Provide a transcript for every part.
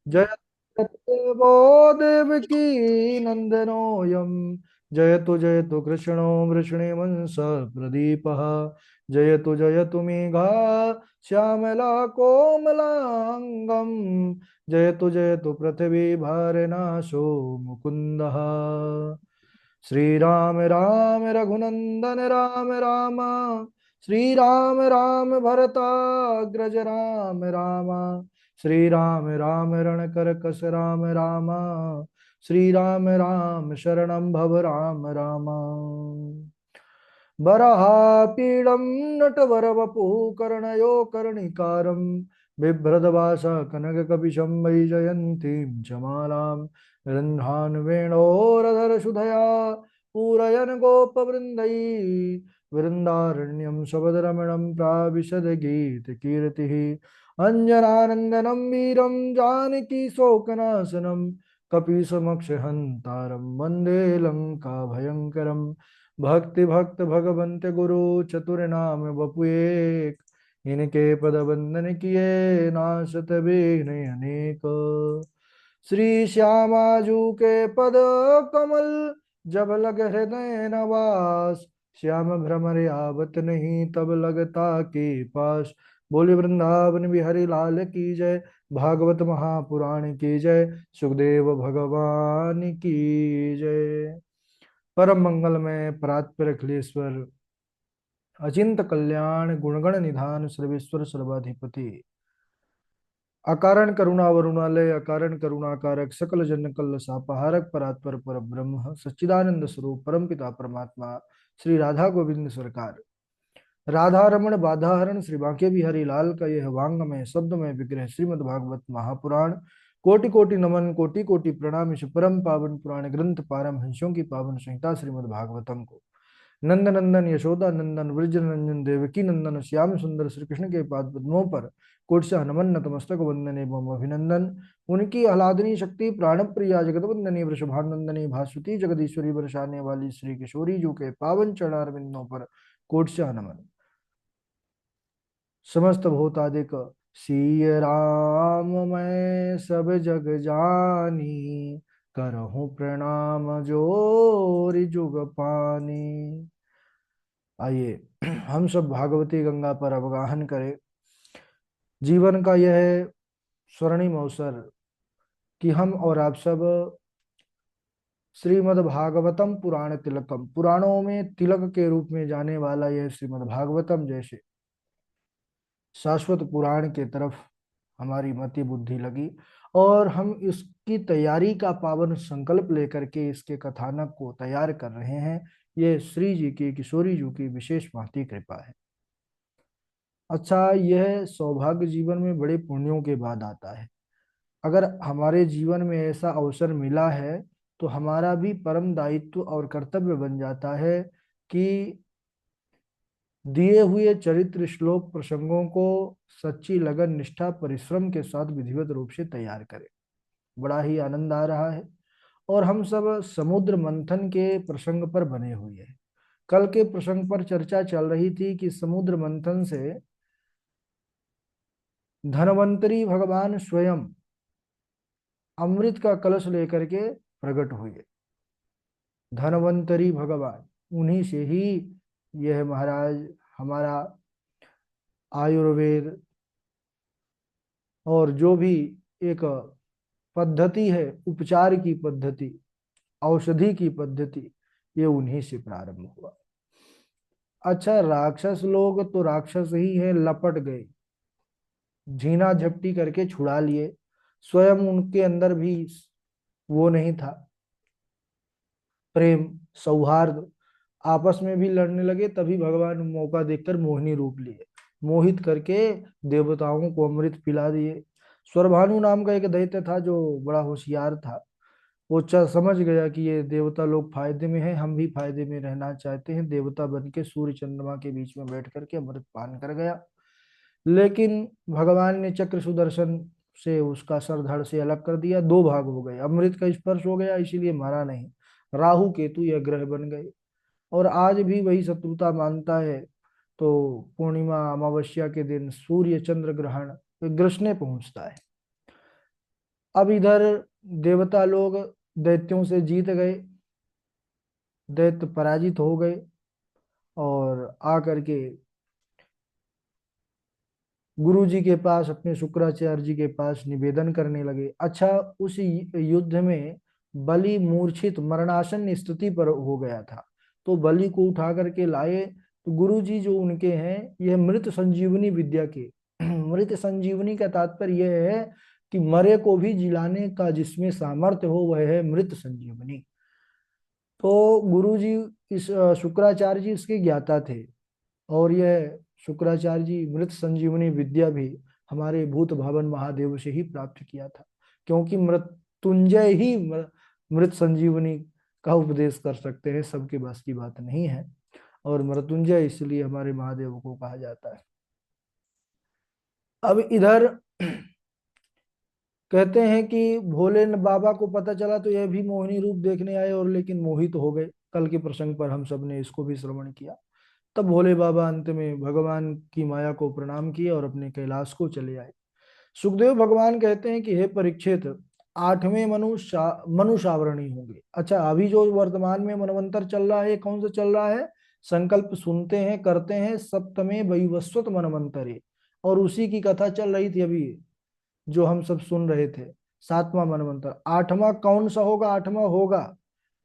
जयतो देवकी नन्दनोऽयं जयतु कृष्णो वृषणिवंश प्रदीपः जयतु मेघा श्यामला कोमलाङ्गं जयतु पृथिवी भारनाशो मुकुन्दः श्रीराम राम रघुनंदन राम राम श्रीराम राम भरताग्रज राम राम श्रीराम राम रणकर कस राम राम श्रीराम राम शरणं भव राम राम वराहपीडं नटवरवपुः कर्णयो कर्णिकारं बिभ्रदभासा कनककपिशं वैजयन्तीं च मालां रन्ध्रान् वेणोरधरसुधया पूरयन् गोपवृन्दै वृन्दारण्यं शबदरमणं प्राविशद्गीतकीर्तिः अञ्जनानन्दनं वीरं जानकीशोकनाशनं कपीशमक्षहन्तारं वन्दे लङ्काभयङ्करम् भक्ति भक्त भगवंत गुरु चतुर नाम बपु एक इनके पद वंदन किए नाशत विघ्न अनेक श्री श्यामाजू के पद कमल जब लग हृदय नवास श्याम भ्रमर आवत नहीं तब लगता के पास बोले वृंदावन बिहारी लाल की जय भागवत महापुराण की जय सुखदेव भगवान की जय परम मंगल में परात्पर अखिलेश्वर अचिंत कल्याण गुणगण निधान सर्वेश्वर सर्वाधिपति अकारण करुणा वरुणालय अकारण करुणाकारक सकल जन कल सापहारक परात्पर पर ब्रह्म सच्चिदानंद स्वरूप परम पिता परमात्मा श्री राधा गोविंद सरकार राधा रमण बाधाहरण श्री बांके बिहारी लाल का यह वांगमय शब्दमय विग्रह श्रीमद् भागवत महापुराण कोटि कोटि नमन कोटि कोटि प्रणाम इस परम पावन पुराण ग्रंथ पारमहंसों की पावन संहिता श्रीमद् भागवतम को नंद नंदन यशोदा नंदन वृज नंदन देवकी नंदन श्याम सुंदर श्री कृष्ण के पाद पद्मों पर कोटि नमन नतमस्तक वंदन एवं अभिनंदन उनकी आह्लादनी शक्ति प्राण प्रिया जगत वंदनी वृषभानंदनी भास्वती जगदीश्वरी बरसाने वाली श्री किशोरी जी के पावन चरणारविंदों पर कोटि नमन समस्त भूतादिक सिय राम मैं सब जग जानी करहूँ प्रणाम जोरि जुग पानी। आइए हम सब भागवती गंगा पर अवगाहन करें। जीवन का यह स्वर्णिम अवसर कि हम और आप सब श्रीमद् भागवतम पुराण तिलकम पुराणों में तिलक के रूप में जाने वाला यह श्रीमद् भागवतम जैसे शाश्वत पुराण के तरफ हमारी मति बुद्धि लगी और हम इसकी तैयारी का पावन संकल्प लेकर के इसके कथानक को तैयार कर रहे हैं। ये श्री जी की किशोरी जी की विशेष महती कृपा है। अच्छा, यह सौभाग्य जीवन में बड़े पुण्यों के बाद आता है। अगर हमारे जीवन में ऐसा अवसर मिला है तो हमारा भी परम दायित्व और कर्तव्य बन जाता है कि दिए हुए चरित्र श्लोक प्रसंगों को सच्ची लगन निष्ठा परिश्रम के साथ विधिवत रूप से तैयार करें। बड़ा ही आनंद आ रहा है और हम सब समुद्र मंथन के प्रसंग पर बने हुए हैं। कल के प्रसंग पर चर्चा चल रही थी कि समुद्र मंथन से धनवंतरी भगवान स्वयं अमृत का कलश लेकर के प्रकट हुए। धनवंतरी भगवान उन्हीं से ही यह महाराज हमारा आयुर्वेद और जो भी एक पद्धति है, उपचार की पद्धति, औषधि की पद्धति, ये उन्हीं से प्रारंभ हुआ। अच्छा, राक्षस लोग तो राक्षस ही है, लपट गए, झीना झपटी करके छुड़ा लिए। स्वयं उनके अंदर भी वो नहीं था प्रेम सौहार्द, आपस में भी लड़ने लगे। तभी भगवान मौका देखकर मोहिनी रूप लिए, मोहित करके देवताओं को अमृत पिला दिए। स्वरभानु नाम का एक दैत्य था जो बड़ा होशियार था। वो समझ गया कि ये देवता लोग फायदे में हैं, हम भी फायदे में रहना चाहते हैं। देवता बन के सूर्य चंद्रमा के बीच में बैठ करके अमृत पान कर गया। लेकिन भगवान ने चक्र सुदर्शन से उसका सर धड़ से अलग कर दिया, दो भाग हो गए। अमृत का स्पर्श हो गया इसीलिए मारा नहीं। राहु केतु यह ग्रह बन गए और आज भी वही शत्रुता मानता है। तो पूर्णिमा अमावस्या के दिन सूर्य चंद्र ग्रहण ग्रसने पहुंचता है। अब इधर देवता लोग दैत्यों से जीत गए, दैत्य पराजित हो गए और आकर के गुरु जी के पास, अपने शुक्राचार्य जी के पास निवेदन करने लगे। अच्छा, उस युद्ध में बलि मूर्छित मरणासन स्थिति पर हो गया था, तो बलि को उठा करके लाए। तो गुरु जी जो उनके हैं, यह मृत संजीवनी विद्या के मृत संजीवनी का तात्पर्य यह है कि मरे को भी जिलाने का जिसमें सामर्थ्य हो, वह है मृत संजीवनी। तो गुरु जी इस शुक्राचार्य जी इसके ज्ञाता थे, और यह शुक्राचार्य जी मृत संजीवनी विद्या भी हमारे भूत भावन महादेव से ही प्राप्त किया था, क्योंकि मृत्युंजय ही मृत संजीवनी का उपदेश कर सकते हैं, सबके बस की बात नहीं है। और मृत्युंजय इसलिए हमारे महादेव को कहा जाता है। अब इधर कहते हैं कि भोले बाबा को पता चला तो यह भी मोहिनी रूप देखने आए, और लेकिन मोहित तो हो गए। कल के प्रसंग पर हम सब ने इसको भी श्रवण किया। तब भोले बाबा अंत में भगवान की माया को प्रणाम किए और अपने कैलाश को चले आए। सुखदेव भगवान कहते हैं कि हे परीक्षित, आठवें मनुष्यावरणी होंगे। अच्छा, अभी जो वर्तमान में मनवंतर चल रहा है, कौन सा चल रहा है? संकल्प सुनते हैं, करते हैं, सप्तमे वैवस्वत मनवंतरे, और उसी की कथा चल रही थी अभी, जो हम सब सुन रहे थे। सातवां मनवंतर, आठवां कौन सा होगा? आठवां होगा,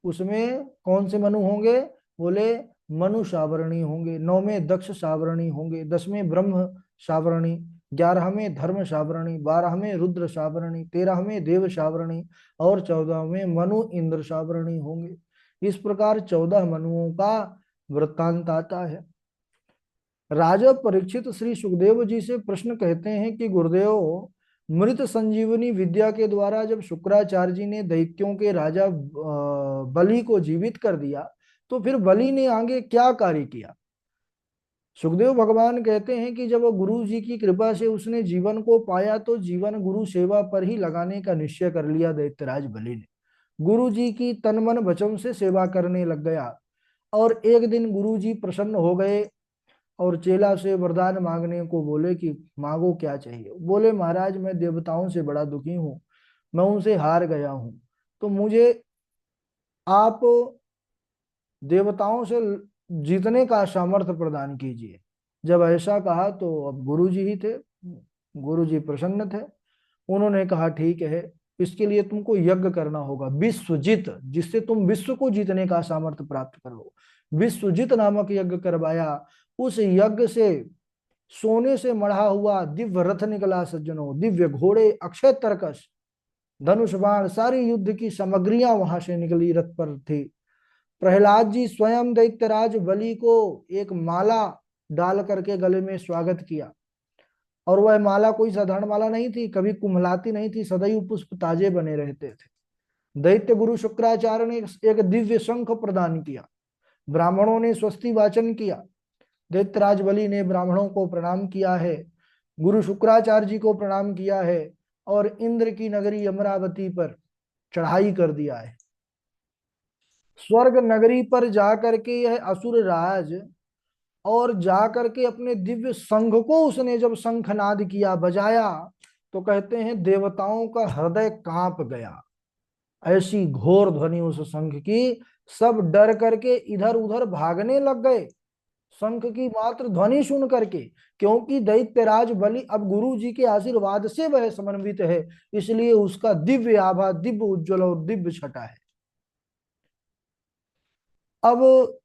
उसमें कौन से मनु होंगे? बोले मनु सावरणी होंगे, नौवें दक्ष सावरणी होंगे, 10वें ब्रह्म सावरणी, 11वें धर्म सावरणी, 12वें रुद्र सावरणी, 13वें देव सावरणी, और 14वें मनु इंद्र सावरणी होंगे। इस प्रकार 14 मनुओं का वृत्तांत आता है। राजा परीक्षित श्री सुखदेव जी से प्रश्न कहते हैं कि गुरुदेव, मृत संजीवनी विद्या के द्वारा जब शुक्राचार्य जी ने दैत्यों के राजा बलि को जीवित कर दिया, तो फिर बलि ने आगे क्या कार्य किया? सुखदेव भगवान कहते हैं कि जब गुरु जी की कृपा से उसने जीवन को पाया, तो जीवन गुरु सेवा पर ही लगाने का निश्चय कर लिया दैत्यराज बलि ने। गुरु जी की तन मन वचन से सेवा करने लग गया। और एक दिन गुरु जी प्रसन्न हो गए और चेला से वरदान मांगने को बोले कि मांगो, क्या चाहिए? बोले महाराज, मैं देवताओं से बड़ा दुखी हूँ, मैं उनसे हार गया हूँ, तो मुझे आप देवताओं से जीतने का सामर्थ्य प्रदान कीजिए। जब ऐसा कहा तो अब गुरु जी ही थे, गुरु जी प्रसन्न थे। उन्होंने कहा ठीक है, इसके लिए तुमको यज्ञ करना होगा, विश्वजित, जिससे तुम विश्व को जीतने का सामर्थ्य प्राप्त करो। विश्वजित नामक यज्ञ करवाया। उस यज्ञ से सोने से मढ़ा हुआ दिव्य रथ निकला सज्जनों, दिव्य घोड़े, अक्षय तरकस, धनुष बाण, सारी युद्ध की सामग्रियां वहां से निकली, रथ पर थी। प्रहलाद जी स्वयं दैत्यराज बलि को एक माला डाल करके गले में स्वागत किया, और वह माला कोई साधारण माला नहीं थी, कभी कुम्हलाती नहीं थी, सदैव पुष्प ताजे बने रहते थे। दैत्य गुरु शुक्राचार्य ने एक दिव्य शंख प्रदान किया, ब्राह्मणों ने स्वस्ति वाचन किया, दैत्यराज बलि ने ब्राह्मणों को प्रणाम किया है, गुरु शुक्राचार्य जी को प्रणाम किया है, और इंद्र की नगरी अमरावती पर चढ़ाई कर दिया है। स्वर्ग नगरी पर जाकर के यह असुर राज, और जाकर के अपने दिव्य संघ को उसने जब शंखनाद किया, बजाया, तो कहते हैं देवताओं का हृदय कांप गया। ऐसी घोर ध्वनि उस शंख की, सब डर करके इधर उधर भागने लग गए शंख की मात्र ध्वनि सुन करके, क्योंकि दैत्यराज बलि अब गुरु जी के आशीर्वाद से वह समन्वित है, इसलिए उसका दिव्य आभा, दिव्य उज्ज्वल और दिव्य छटा है। अब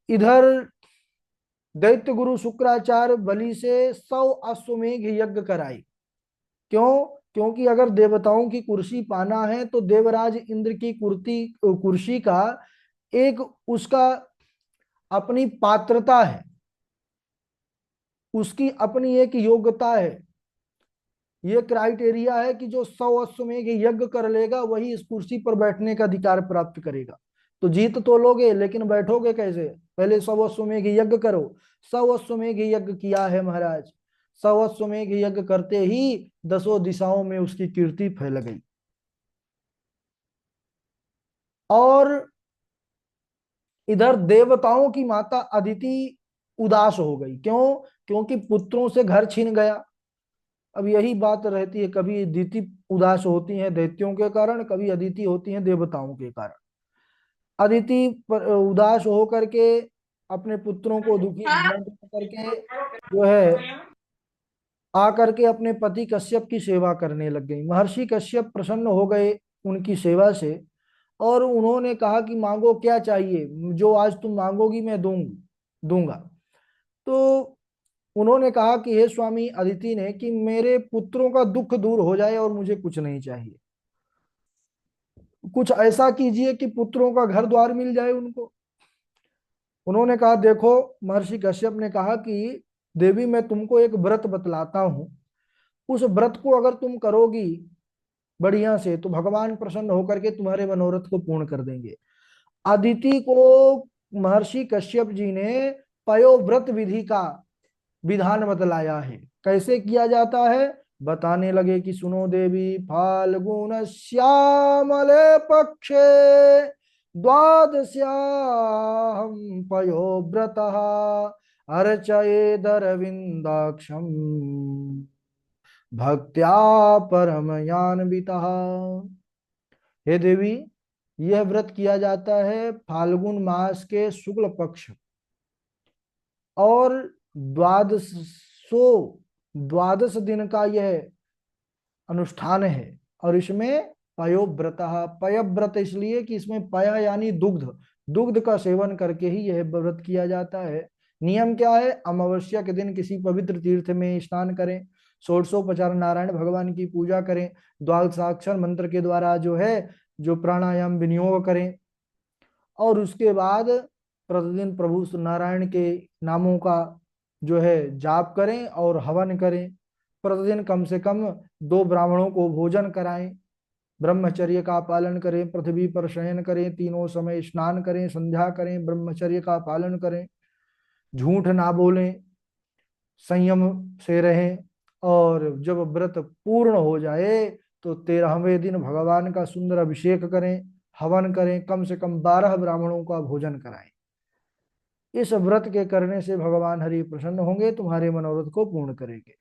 इधर दैत्य गुरु शुक्राचार्य बलि से 100 अश्वमेघ यज्ञ कराई। क्यों? क्योंकि अगर देवताओं की कुर्सी पाना है, तो देवराज इंद्र की कुर्सी का एक उसका अपनी पात्रता है, उसकी अपनी एक योग्यता है। ये क्राइटेरिया है कि जो 100 अश्वमेघ यज्ञ कर लेगा, वही इस कुर्सी पर बैठने का अधिकार प्राप्त करेगा। तो जीत तो लोगे, लेकिन बैठोगे कैसे? पहले 100 अश्वमेघ यज्ञ करो। 100 अश्वमेघ यज्ञ किया है महाराज। 100 अश्वमेघ यज्ञ करते ही 10 दिशाओं में उसकी कीर्ति फैल गई। और इधर देवताओं की माता अदिति उदास हो गई। क्यों? क्योंकि पुत्रों से घर छिन गया, अब यही बात रहती है, कभी अदिति उदास होती हैं दैत्यों के कारण, कभी अदिति होती हैं देवताओं के कारण। अदिति उदास हो करके अपने पुत्रों को दुखी न करके जो है आकर के अपने पति कश्यप की सेवा करने लग गई। महर्षि कश्यप प्रसन्न हो गए उनकी सेवा से, और उन्होंने कहा कि मांगो क्या चाहिए, जो आज तुम मांगोगी मैं दूंगा। तो उन्होंने कहा कि हे स्वामी, अदिति ने, कि मेरे पुत्रों का दुख दूर हो जाए और मुझे कुछ नहीं चाहिए। कुछ ऐसा कीजिए कि पुत्रों का घर द्वार मिल जाए उनको। उन्होंने कहा देखो, महर्षि कश्यप ने कहा कि देवी मैं तुमको एक व्रत बतलाता हूं, उस व्रत को अगर तुम करोगी बढ़िया से तो भगवान प्रसन्न होकर के तुम्हारे मनोरथ को पूर्ण कर देंगे। अदिति को महर्षि कश्यप जी ने पयोव्रत विधि का विधान बतलाया है। कैसे किया जाता है बताने लगे कि सुनो देवी, फाल्गुन श्यामले पक्षे द्वादश्याम पयोव्रत अर्चयेदरविंदाक्षम भक्त्या परमयान्वितः। हे देवी, यह व्रत किया जाता है फाल्गुन मास के शुक्ल पक्ष और द्वादशो द्वादश दिन का यह अनुष्ठान है। और इसमें पयोव्रत, पयव्रत इसलिए कि इसमें पय यानी दुग्ध, दुग्ध का सेवन करके ही यह व्रत किया जाता है। नियम क्या है, अमावस्या के दिन किसी पवित्र तीर्थ में स्नान करें, षोडशोपचार नारायण भगवान की पूजा करें, द्वादशाक्षर मंत्र के द्वारा जो है जो प्राणायाम विनियोग करें, और उसके बाद प्रतिदिन प्रभु नारायण के नामों का जो है जाप करें और हवन करें। प्रतिदिन कम से कम 2 ब्राह्मणों को भोजन कराएं, ब्रह्मचर्य का पालन करें, पृथ्वी पर शयन करें, तीनों समय स्नान करें, संध्या करें, ब्रह्मचर्य का पालन करें, झूठ ना बोलें, संयम से रहें। और जब व्रत पूर्ण हो जाए तो 13वें दिन भगवान का सुंदर अभिषेक करें, हवन करें, कम से कम 12 ब्राह्मणों का भोजन कराएं। इस व्रत के करने से भगवान हरि प्रसन्न होंगे, तुम्हारे मनोरथ को पूर्ण करेंगे।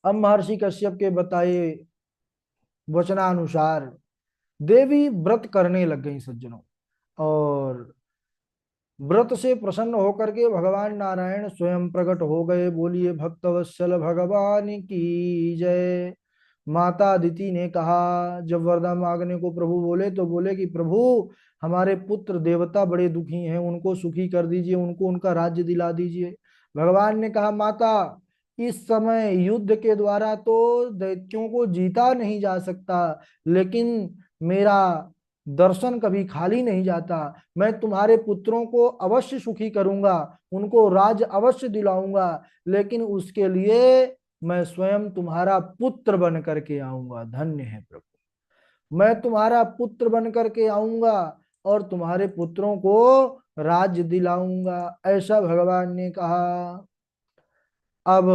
अब महर्षि कश्यप के बताए वचनानुसार देवी व्रत करने लग गई सज्जनों, और व्रत से प्रसन्न होकर के भगवान नारायण स्वयं प्रकट हो गए। बोलिए भक्तवत्सल भगवान की जय। माता अदिति ने कहा, जब वरदान मांगने को प्रभु बोले तो बोले कि प्रभु, हमारे पुत्र देवता बड़े दुखी हैं, उनको सुखी कर दीजिए, उनको उनका राज्य दिला दीजिए। भगवान ने कहा, माता, इस समय युद्ध के द्वारा तो दैत्यों को जीता नहीं जा सकता, लेकिन मेरा दर्शन कभी खाली नहीं जाता। मैं तुम्हारे पुत्रों को अवश्य सुखी करूंगा, उनको राज अवश्य दिलाऊंगा, लेकिन उसके लिए मैं स्वयं तुम्हारा पुत्र बन करके आऊंगा। धन्य है प्रभु, मैं तुम्हारा पुत्र बन करके आऊंगा और तुम्हारे पुत्रों को राज्य दिलाऊंगा, ऐसा भगवान ने कहा। अब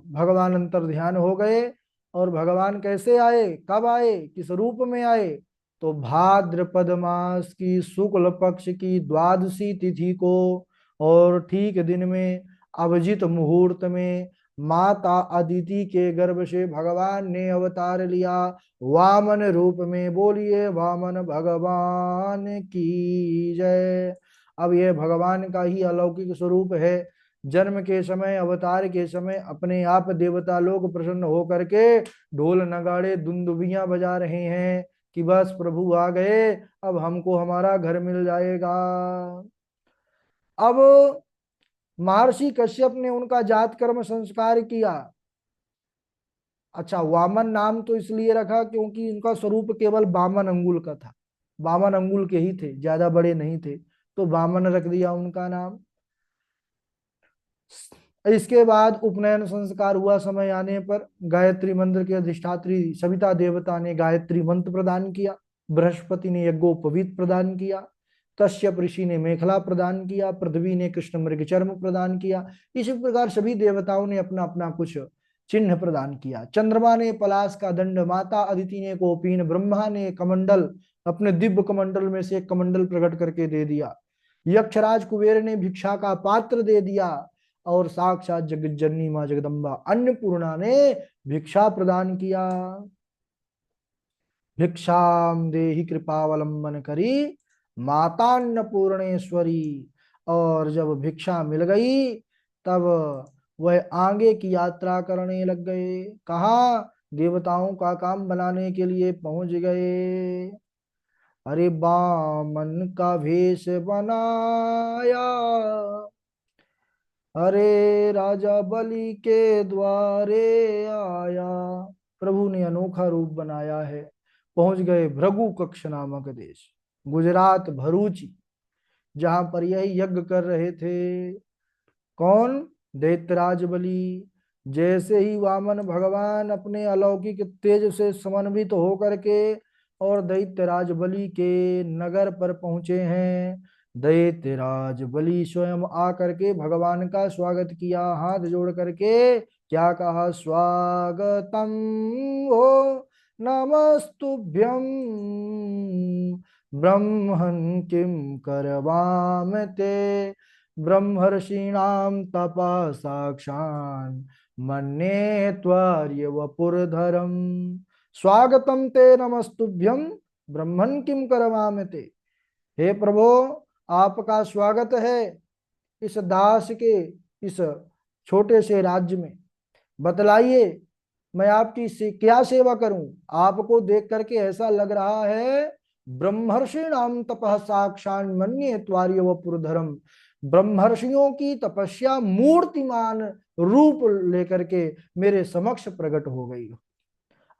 भगवान अंतर ध्यान हो गए, और भगवान कैसे आए, कब आए, किस रूप में आए, तो भाद्रपद मास की शुक्ल पक्ष की द्वादशी तिथि को और ठीक दिन में अभिजित मुहूर्त में माता अदिति के गर्भ से भगवान ने अवतार लिया वामन रूप में। बोलिए वामन भगवान की जय। अब यह भगवान का ही अलौकिक स्वरूप है। जन्म के समय, अवतार के समय अपने आप देवता लोग प्रसन्न होकर के ढोल नगाड़े दुंदुभियां बजा रहे हैं कि बस प्रभु आ गए, अब हमको हमारा घर मिल जाएगा। अब महर्षि कश्यप ने उनका जात कर्म संस्कार किया। अच्छा, वामन नाम तो इसलिए रखा क्योंकि उनका स्वरूप केवल बामन अंगुल का था, बामन अंगुल के ही थे, ज्यादा बड़े नहीं थे, तो बामन रख दिया उनका नाम। इसके बाद उपनयन संस्कार हुआ। समय आने पर गायत्री मंत्र के अधिष्ठात्री सविता देवता ने गायत्री मंत्र प्रदान किया, बृहस्पति ने यज्ञोपवीत प्रदान किया, कश्यप ऋषि ने मेखला प्रदान किया, पृथ्वी ने कृष्ण मृग चर्म प्रदान किया। इसी प्रकार सभी देवताओं ने अपना अपना कुछ चिन्ह प्रदान किया। चंद्रमा ने पलाश का दंड, माता अदिति ने कोपीन, ब्रह्मा ने कमंडल, अपने दिव्य कमंडल में से एक कमंडल प्रकट करके दे दिया, यक्षराज कुबेर ने भिक्षा का पात्र दे दिया, और साक्षात जगत जननी माँ जगदम्बा अन्नपूर्णा ने भिक्षा प्रदान किया। भिक्षाम देहि कृपावलंबन करी माता अन्नपूर्णेश्वरी। और जब भिक्षा मिल गई तब वह आगे की यात्रा करने लग गए। कहा? देवताओं का काम बनाने के लिए पहुंच गए। अरे बामन का भेष बनाया, अरे राजा बलि के द्वारे आया। प्रभु ने अनोखा रूप बनाया है। पहुंच गए भृगु कक्ष नामक देश, गुजरात भरूची, जहां पर यही यज्ञ कर रहे थे। कौन? दैत्यराज बलि। जैसे ही वामन भगवान अपने अलौकिक तेज से समन्वित होकर के और दैत्यराज बलि के नगर पर पहुंचे हैं, दैत्यराज बलि स्वयं आकर के भगवान का स्वागत किया, हाथ जोड़ करके क्या कहा? स्वागतम हो नमस्तुभ्यं ब्रह्मन् किं करवाम ते ब्रह्मर्षीणाम तपः साक्षान् मन्ये त्वर्य वपुर्धरम। स्वागतम ते नमस्तुभ्यम ब्रह्मन् किं करवाम ते। हे प्रभु, आपका स्वागत है इस दास के इस छोटे से राज्य में। बतलाइए मैं आपकी क्या सेवा करूं? आपको देख करके ऐसा लग रहा है ब्रह्मर्षि नाम तपः साक्षात् मन्ये त्वार्य वपुर्धरम। ब्रह्मर्षियों की तपस्या मूर्तिमान रूप लेकर के मेरे समक्ष प्रकट हो गई।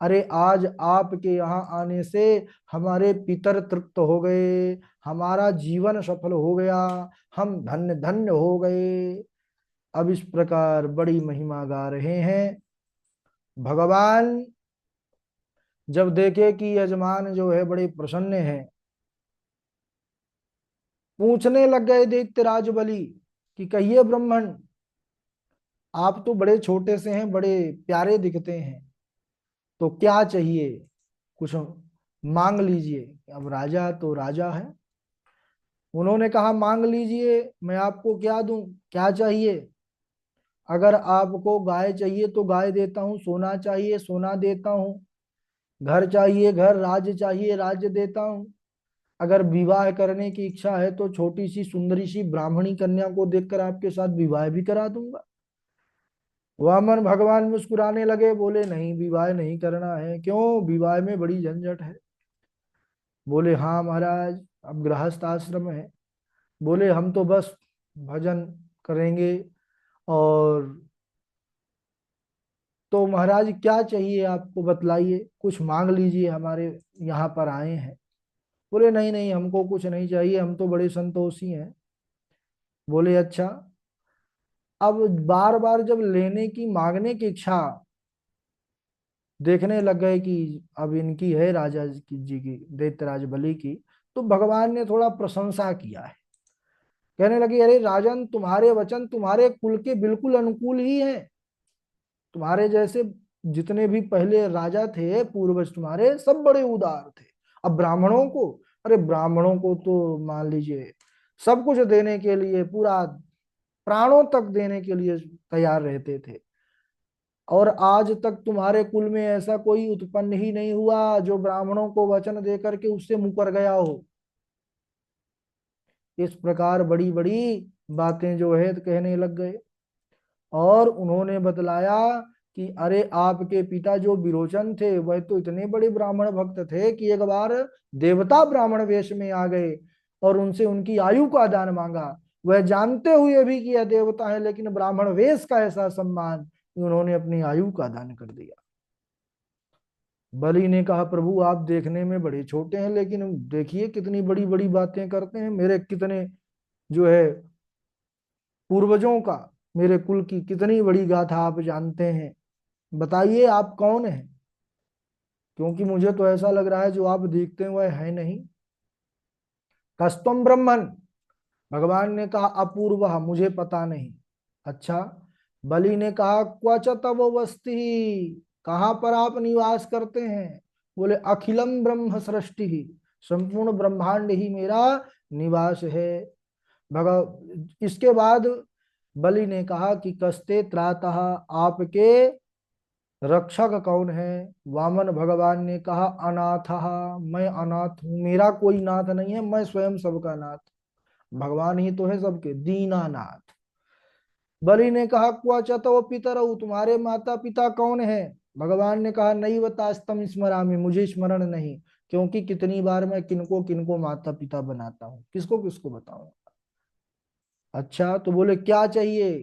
अरे आज आपके यहाँ आने से हमारे पितर तृप्त हो गए, हमारा जीवन सफल हो गया, हम धन्य धन्य हो गए। अब इस प्रकार बड़ी महिमा गा रहे हैं। भगवान जब देखे कि यजमान जो है बड़े प्रसन्न हैं, पूछने लग गए दैत्यराज बलि कि कहिए ब्राह्मण, आप तो बड़े छोटे से हैं, बड़े प्यारे दिखते हैं, तो क्या चाहिए? कुछ मांग लीजिए। अब राजा तो राजा है, उन्होंने कहा मांग लीजिए, मैं आपको क्या दूं, क्या चाहिए? अगर आपको गाय चाहिए तो गाय देता हूँ, सोना चाहिए सोना देता हूँ, घर चाहिए घर, राज्य चाहिए राज्य देता हूँ। अगर विवाह करने की इच्छा है तो छोटी सी सुंदरी सी ब्राह्मणी कन्या को देखकर आपके साथ विवाह भी करा दूंगा। वामन भगवान मुस्कुराने लगे, बोले नहीं विवाह नहीं करना है। क्यों? विवाह में बड़ी झंझट है। बोले हाँ महाराज, अब गृहस्थ आश्रम है। बोले हम तो बस भजन करेंगे। और तो महाराज क्या चाहिए आपको, बतलाइए, कुछ मांग लीजिए, हमारे यहाँ पर आए हैं। बोले नहीं नहीं हमको कुछ नहीं चाहिए, हम तो बड़े संतोषी हैं। बोले अच्छा। अब बार बार जब लेने की मांगने की इच्छा देखने लग गए कि अब इनकी है राजा जी की, दैत्यराज बलि की, तो भगवान ने थोड़ा प्रशंसा किया है। कहने लगे अरे राजन, तुम्हारे वचन तुम्हारे कुल के बिल्कुल अनुकूल ही हैं। तुम्हारे जैसे जितने भी पहले राजा थे पूर्वज तुम्हारे, सब बड़े उदार थे। अब ब्राह्मणों को, अरे ब्राह्मणों को तो मान लीजिए सब कुछ देने के लिए, पूरा प्राणों तक देने के लिए तैयार रहते थे। और आज तक तुम्हारे कुल में ऐसा कोई उत्पन्न ही नहीं हुआ जो ब्राह्मणों को वचन दे करके उससे मुकर गया हो। इस प्रकार बड़ी बड़ी बातें जो है कहने लग गए। और उन्होंने बतलाया कि अरे आपके पिता जो विरोचन थे वह तो इतने बड़े ब्राह्मण भक्त थे कि एक बार देवता ब्राह्मण वेश में आ गए और उनसे उनकी आयु का दान मांगा। वह जानते हुए भी कि यह देवता है, लेकिन ब्राह्मण वेश का ऐसा सम्मान कि उन्होंने अपनी आयु का दान कर दिया। बलि ने कहा प्रभु आप देखने में बड़े छोटे हैं, लेकिन देखिए कितनी बड़ी बड़ी बातें करते हैं। मेरे कितने जो है पूर्वजों का, मेरे कुल की कितनी बड़ी गाथा आप जानते हैं। बताइए आप कौन हैं, क्योंकि मुझे तो ऐसा लग रहा है जो आप देखते हैं वह है नहीं। कस्तम ब्रह्मन, भगवान ने कहा अपूर्व, मुझे पता नहीं। अच्छा। बलि ने कहा क्वच तव वस्ति, कहाँ पर आप निवास करते हैं? बोले अखिलम ब्रह्म सृष्टि, संपूर्ण ब्रह्मांड ही मेरा निवास है। भगव इसके बाद बलि ने कहा कि कस्ते त्रातः, आपके रक्षक कौन है? वामन भगवान ने कहा अनाथः, मैं अनाथ हूं, मेरा कोई नाथ नहीं है, मैं स्वयं सबका नाथ। भगवान ही तो है सबके दीनानाथ। बलि ने कहा क्वच तव पितरऊ, तुम्हारे माता पिता कौन है? भगवान ने कहा नैव तास्तम स्मरामि, मुझे स्मरण नहीं, क्योंकि कितनी बार मैं किनको किनको माता पिता बनाता हूँ, किसको किसको बताऊं। अच्छा, तो बोले क्या चाहिए?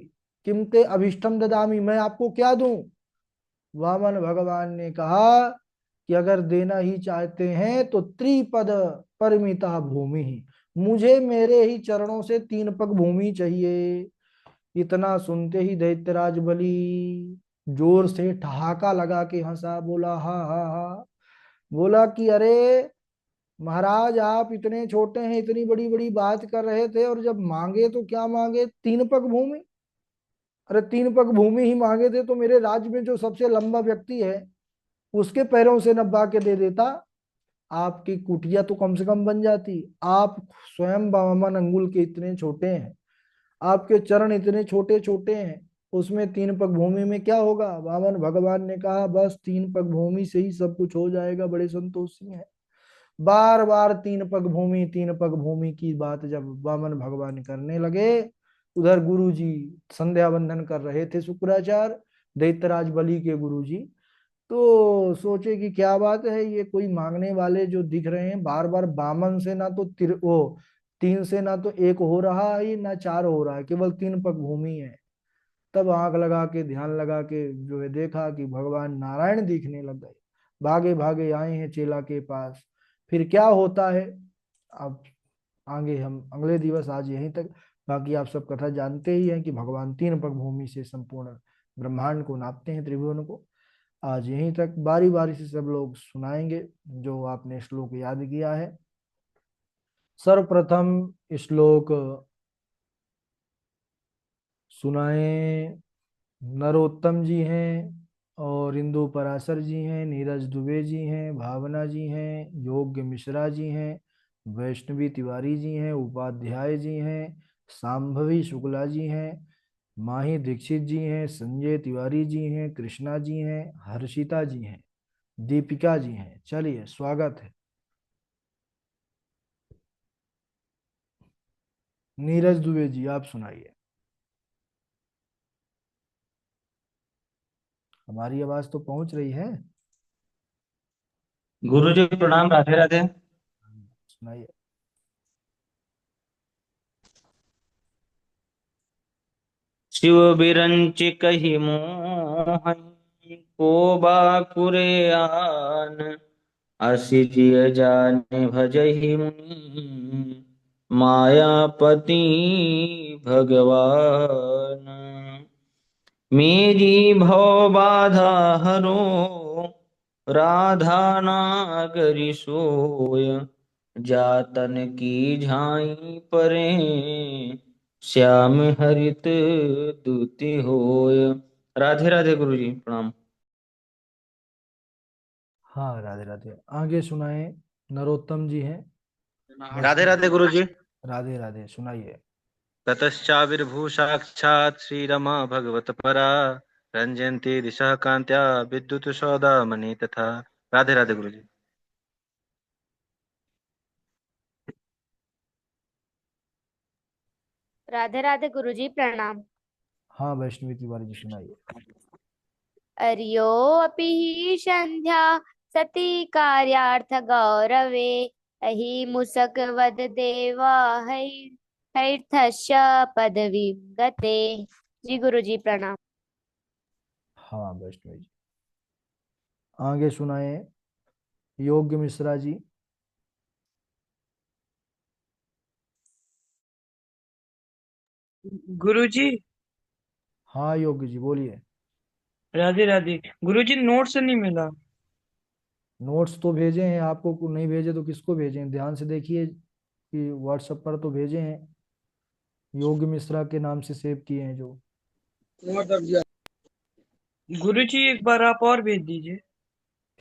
किमते अभिष्टम ददामी, मैं आपको क्या दूं? वामन भगवान ने कहा कि अगर देना ही चाहते हैं तो त्रिपद परिमिता भूमि ही, मुझे मेरे ही चरणों से 3 पग भूमि चाहिए। इतना सुनते ही दैत्यराज बलि जोर से ठहाका लगा के हंसा, बोला हा हा हा। बोला कि अरे महाराज, आप इतने छोटे हैं, इतनी बड़ी बड़ी बात कर रहे थे, और जब मांगे तो क्या मांगे? 3 पग भूमि। अरे 3 पग भूमि ही मांगे थे तो मेरे राज्य में जो सबसे लंबा व्यक्ति है उसके पैरों से नबा के दे देता। आपकी कुटिया तो कम से कम बन जाती। आप स्वयं 52 अंगुल के इतने छोटे हैं, आपके चरण इतने छोटे छोटे हैं, उसमें 3 पग भूमि में क्या होगा? वामन भगवान ने कहा बस 3 पग भूमि से ही सब कुछ हो जाएगा, बड़े संतोषी हैं। बार बार 3 पग भूमि, 3 पग भूमि की बात जब वामन भगवान करने लगे, उधर गुरु जी संध्या वंदन कर रहे थे, शुक्राचार्य दैत्यराज बलि के गुरु जी। तो सोचे कि क्या बात है, ये कोई मांगने वाले जो दिख रहे हैं बार बार, बामन से ना तो वो 3 से ना तो 1 हो रहा है, ना 4 हो रहा है, केवल 3 पग भूमि है। तब आंख लगा के ध्यान लगा के जो है देखा कि भगवान नारायण दिखने लग गए, भागे भागे आए हैं चेला के पास। फिर क्या होता है अब आगे हम अगले दिवस, आज यहीं तक। बाकी आप सब कथा जानते ही हैं कि भगवान 3 पग भूमि से संपूर्ण ब्रह्मांड को नापते हैं, त्रिभुवन को। आज यहीं तक, बारी बारी से सब लोग सुनाएंगे जो आपने श्लोक याद किया है। सर्वप्रथम श्लोक सुनाए नरोत्तम जी हैं, और इंदु पराशर जी हैं, नीरज दुबे जी हैं, भावना जी हैं, योग्य मिश्रा जी हैं, वैष्णवी तिवारी जी हैं, उपाध्याय जी हैं, सांभवी शुक्ला जी हैं, माही दीक्षित जी हैं, संजय तिवारी जी हैं, कृष्णा जी हैं, हर्षिता जी हैं, दीपिका जी हैं। चलिए स्वागत है। नीरज दुबे जी आप सुनाइए। हमारी आवाज तो पहुंच रही है? गुरु जी प्रणाम। राधे राधे। सुनाइए। शिव बिरंचि कहि मोहि को बाकुरे आन। असी जिय जाने भजहि मुनि मायापति भगवान। मेरी भव बाधा हरो राधा नागरी सोय। जातन की झाई परे श्याम हरित दूती होय। राधे राधे गुरु जी प्रणाम। हाँ राधे राधे, आगे सुनाए। नरोत्तम जी हैं राधे वैष्णव। राधे गुरु जी। राधे राधे सुनाइए। ततश्चाविर्भू साक्षात् श्रीरमा भगवत परा। रंजन्ति दिशः कान्त्या विद्युत सौदामणि तथा। राधे राधे गुरु जी। राधे राधे गुरुजी प्रणाम। हाँ वैष्णवी तिवारी जी सुनाइए। अर्योऽपि हि संध्या सती कार्यार्थ गौरवे। अहि मुसक वद देवा हैर्थस्य पदवीं गते। जी गुरुजी प्रणाम। हाँ वैष्णवी जी, आगे सुनाए। योग्य मिश्रा जी। गुरुजी। हाँ योग्य जी बोलिए। राधे राधे। गुरुजी नोट्स नहीं मिला। नोट्स तो भेजे हैं आपको, नहीं भेजे तो किसको भेजे हैं? ध्यान से देखिए कि व्हाट्सएप पर तो भेजे हैं, योग्य मिश्रा के नाम से सेव किए हैं जो। गुरुजी एक बार आप और भेज दीजिए।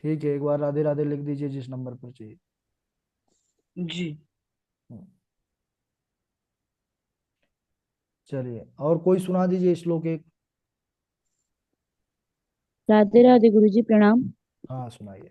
ठीक है, एक बार राधे राधे लिख दीजिए जिस नंबर पर चाहिए। जी। हम्म। चलिए, और कोई सुना दीजिए श्लोक एक। राधे राधे गुरु जी, प्रणाम। हाँ सुनाइए।